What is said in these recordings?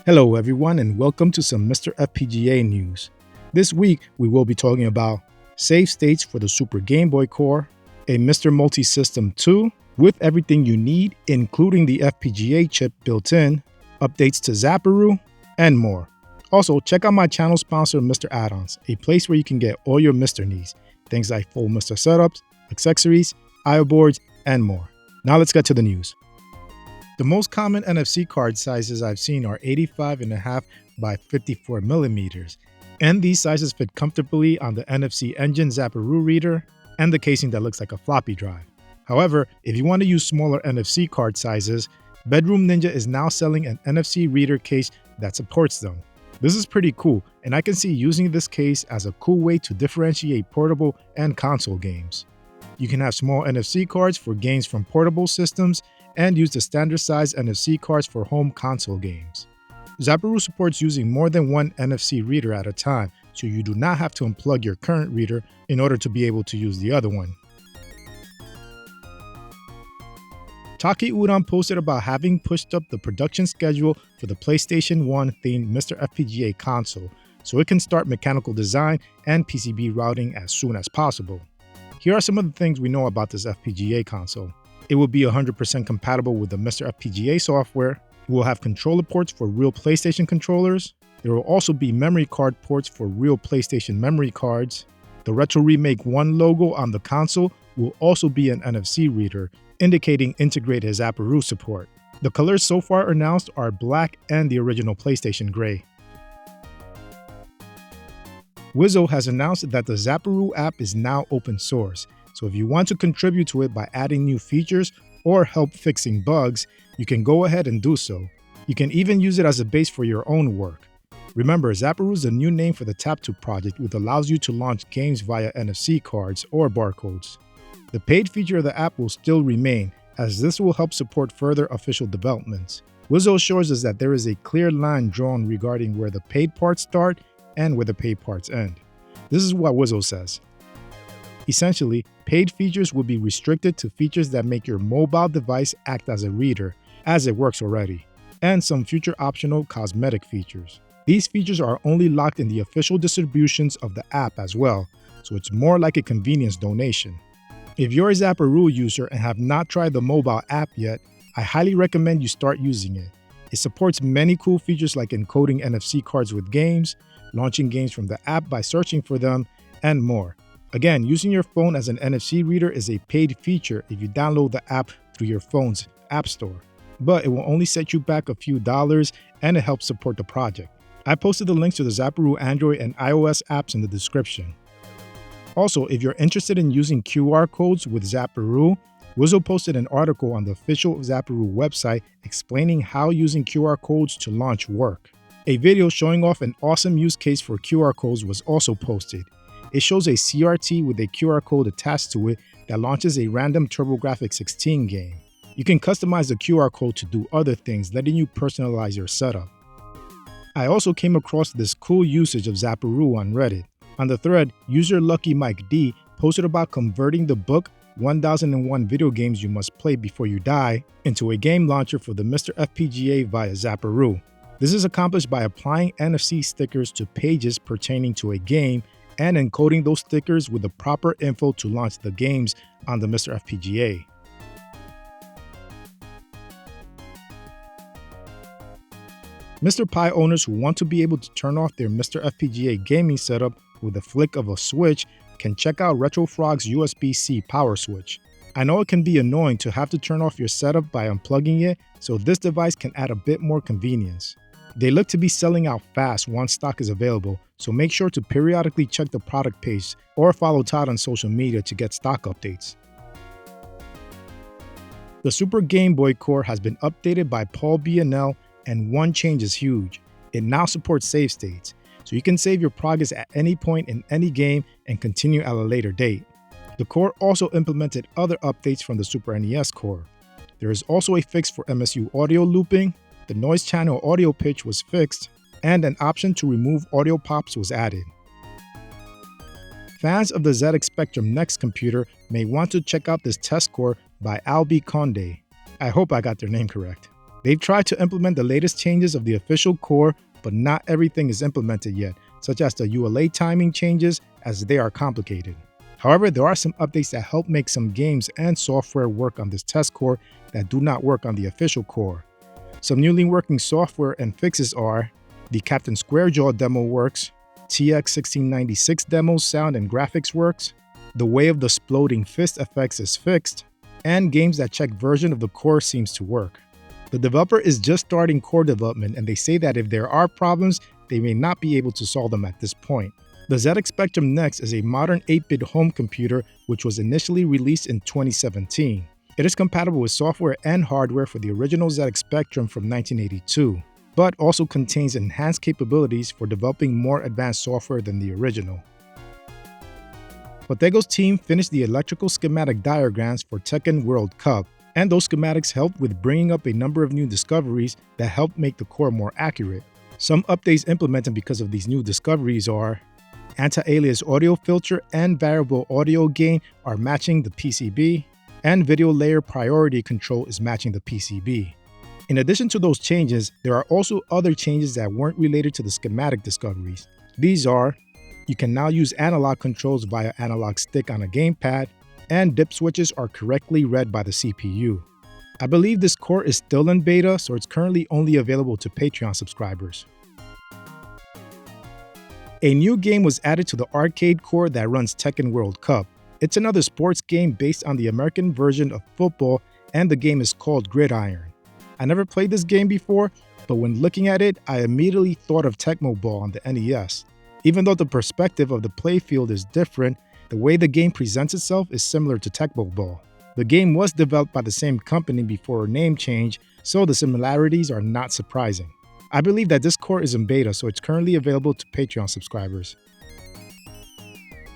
Hello everyone and welcome to some MiSTer FPGA news. This week we will be talking about save states for the Super Game Boy Core, a MiSTer MultiSystem 2 with everything you need including the FPGA chip built in, updates to Zaparoo, and more. Also, check out my channel sponsor MiSTer Add-ons, a place where you can get all your MiSTer needs, things like full MiSTer setups, accessories, I/O boards, and more. Now let's get to the news. The most common NFC card sizes I've seen are 85.5 by 54 millimeters, and these sizes fit comfortably on the NFC Engine Zaparoo reader and the casing that looks like a floppy drive. However, if you want to use smaller NFC card sizes, Bedroom Ninja is now selling an NFC reader case that supports them. This is pretty cool, and I can see using this case as a cool way to differentiate portable and console games. You can have small NFC cards for games from portable systems and use the standard size NFC cards for home console games. Zaparoo supports using more than one NFC reader at a time, so you do not have to unplug your current reader in order to be able to use the other one. Taki Udon posted about having pushed up the production schedule for the PlayStation 1 themed MiSTer FPGA console, so it can start mechanical design and PCB routing as soon as possible. Here are some of the things we know about this FPGA console. It will be 100% compatible with the MiSTer FPGA software. It will have controller ports for real PlayStation controllers. There will also be memory card ports for real PlayStation memory cards. The Retro Remake 1 logo on the console will also be an NFC reader, indicating integrated Zaparoo support. The colors so far announced are black and the original PlayStation gray. Wizzo has announced that the Zaparoo app is now open source, so if you want to contribute to it by adding new features or help fixing bugs, you can go ahead and do so. You can even use it as a base for your own work. Remember, Zaparoo is a new name for the Tap2 project, which allows you to launch games via NFC cards or barcodes. The paid feature of the app will still remain, as this will help support further official developments. Wizzo assures us that there is a clear line drawn regarding where the paid parts start and where the paid parts end. This is what Wizzo says. Essentially, paid features will be restricted to features that make your mobile device act as a reader, as it works already, and some future optional cosmetic features. These features are only locked in the official distributions of the app as well, so it's more like a convenience donation. If you're a Zaparoo user and have not tried the mobile app yet, I highly recommend you start using it. It supports many cool features like encoding NFC cards with games, launching games from the app by searching for them, and more. Again, using your phone as an NFC reader is a paid feature if you download the app through your phone's app store, but it will only set you back a few dollars and it helps support the project. I posted the links to the Zaparoo Android and iOS apps in the description. Also, if you're interested in using QR codes with Zaparoo, Wizzo posted an article on the official Zaparoo website explaining how using QR codes to launch work. A video showing off an awesome use case for QR codes was also posted. It shows a CRT with a QR code attached to it that launches a random TurboGrafx-16 game. You can customize the QR code to do other things, letting you personalize your setup. I also came across this cool usage of Zaparoo on Reddit. On the thread, user Lucky Mike D posted about converting the book 1001 Video Games You Must Play Before You Die into a game launcher for the MiSTer FPGA via Zaparoo. This is accomplished by applying NFC stickers to pages pertaining to a game and encoding those stickers with the proper info to launch the games on the MiSTer FPGA. MiSTer Pi owners who want to be able to turn off their MiSTer FPGA gaming setup with a flick of a switch can check out RetroFrog's USB-C power switch. I know it can be annoying to have to turn off your setup by unplugging it, so this device can add a bit more convenience. They look to be selling out fast once stock is available, so make sure to periodically check the product page or follow Todd on social media to get stock updates. The Super Game Boy Core has been updated by Paul Bianel, and one change is huge. It now supports save states, so you can save your progress at any point in any game and continue at a later date. The core also implemented other updates from the Super NES core. There is also a fix for MSU audio looping, the noise channel audio pitch was fixed, and an option to remove audio pops was added. Fans of the ZX Spectrum Next computer may want to check out this test core by Albi Conde. I hope I got their name correct. They've tried to implement the latest changes of the official core, but not everything is implemented yet, such as the ULA timing changes, as they are complicated. However, there are some updates that help make some games and software work on this test core that do not work on the official core. Some newly working software and fixes are: the Captain Squarejaw demo works, TX1696 demo sound and graphics works, the way of the Sploding Fist effects is fixed, and games that check version of the core seems to work. The developer is just starting core development, and they say that if there are problems, they may not be able to solve them at this point. The ZX Spectrum Next is a modern 8-bit home computer which was initially released in 2017. It is compatible with software and hardware for the original ZX Spectrum from 1982, but also contains enhanced capabilities for developing more advanced software than the original. Botego's team finished the electrical schematic diagrams for Tehkan World Cup, and those schematics helped with bringing up a number of new discoveries that helped make the core more accurate. Some updates implemented because of these new discoveries are: anti-alias audio filter and variable audio gain are matching the PCB, and video layer priority control is matching the PCB. In addition to those changes, there are also other changes that weren't related to the schematic discoveries. These are: you can now use analog controls via analog stick on a gamepad, and dip switches are correctly read by the CPU. I believe this core is still in beta, so it's currently only available to Patreon subscribers. A new game was added to the arcade core that runs Tehkan World Cup. It's another sports game based on the American version of football, and the game is called Gridiron. I never played this game before, but when looking at it, I immediately thought of Tecmo Ball on the NES. Even though the perspective of the playfield is different, the way the game presents itself is similar to Tecmo Ball. The game was developed by the same company before a name change, so the similarities are not surprising. I believe that this core is in beta, so it's currently available to Patreon subscribers.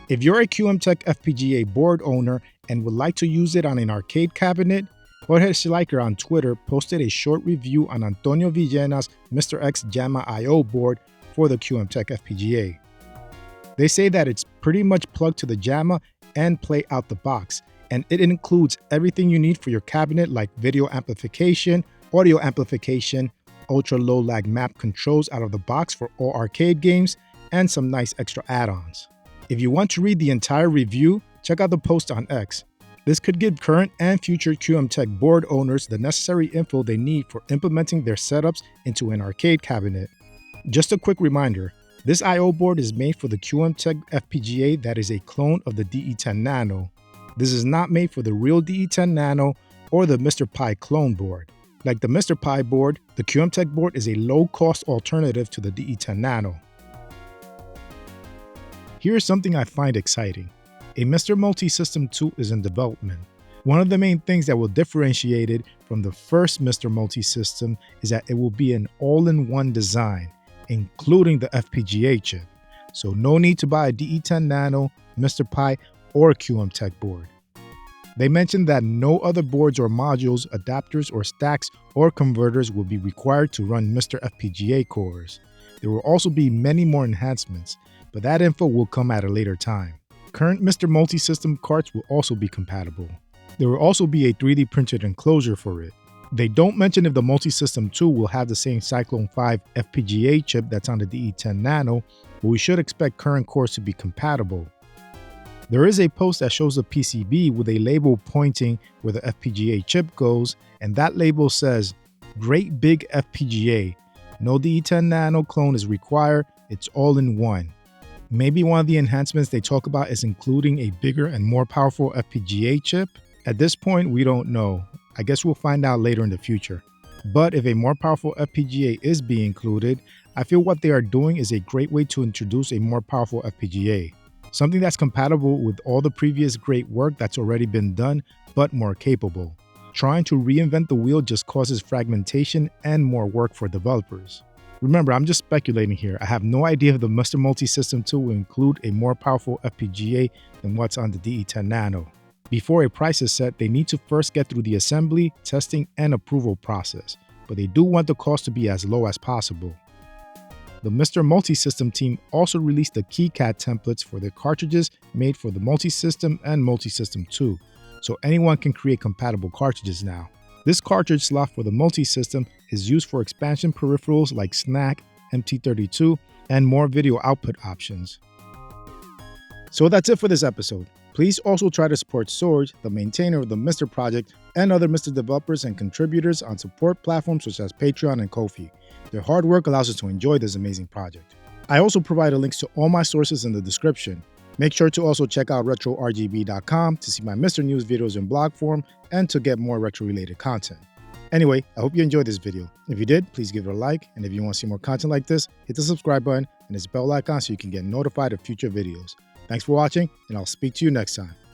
If you're a QMTech FPGA board owner and would like to use it on an arcade cabinet, Jorge Schleicher on Twitter posted a short review on Antonio Villena's MiSTerX JAMMA I/O board for the QMTech FPGA. They say that it's pretty much plugged to the JAMMA and play out the box, and it includes everything you need for your cabinet, like video amplification, audio amplification, ultra low lag map controls out of the box for all arcade games, and some nice extra add-ons. If you want to read the entire review, check out the post on X. This could give current and future QMTech board owners the necessary info they need for implementing their setups into an arcade cabinet. Just a quick reminder, this I/O board is made for the QMTech FPGA that is a clone of the DE10 Nano. This is not made for the real DE10 Nano or the MiSTer Pi clone board. Like the MiSTer Pi board, the QMTech board is a low-cost alternative to the DE10 Nano. Here's something I find exciting. A MiSTer MultiSystem 2 is in development. One of the main things that will differentiate it from the first MiSTer MultiSystem is that it will be an all-in-one design, including the FPGA chip. So no need to buy a DE10 Nano, MiSTer Pi, or QMTech board. They mentioned that no other boards or modules, adapters or stacks or converters will be required to run MiSTer FPGA cores. There will also be many more enhancements, but that info will come at a later time. Current MiSTer MultiSystem carts will also be compatible. There will also be a 3D printed enclosure for it. They don't mention if the MultiSystem 2 will have the same Cyclone 5 FPGA chip that's on the DE10 Nano, but we should expect current cores to be compatible. There is a post that shows a PCB with a label pointing where the FPGA chip goes, and that label says, "Great Big FPGA. No DE10 Nano clone is required, it's all in one." Maybe one of the enhancements they talk about is including a bigger and more powerful FPGA chip? At this point, we don't know. I guess we'll find out later in the future. But if a more powerful FPGA is being included, I feel what they are doing is a great way to introduce a more powerful FPGA. Something that's compatible with all the previous great work that's already been done, but more capable. Trying to reinvent the wheel just causes fragmentation and more work for developers. Remember, I'm just speculating here. I have no idea if the MiSTer MultiSystem 2 will include a more powerful FPGA than what's on the DE10 Nano. Before a price is set, they need to first get through the assembly, testing, and approval process, but they do want the cost to be as low as possible. The MiSTer MultiSystem team also released the KeyCAD templates for their cartridges made for the MultiSystem and MultiSystem 2, so anyone can create compatible cartridges now. This cartridge slot for the MultiSystem is used for expansion peripherals like SNAC, MT32, and more video output options. So that's it for this episode. Please also try to support Sorge, the maintainer of the MiSTer project, and other MiSTer developers and contributors on support platforms such as Patreon and Ko-fi. Their hard work allows us to enjoy this amazing project. I also provided links to all my sources in the description. Make sure to also check out RetroRGB.com to see my MiSTer news videos in blog form and to get more retro-related content. Anyway, I hope you enjoyed this video. If you did, please give it a like, and if you want to see more content like this, hit the subscribe button and this bell icon so you can get notified of future videos. Thanks for watching, and I'll speak to you next time.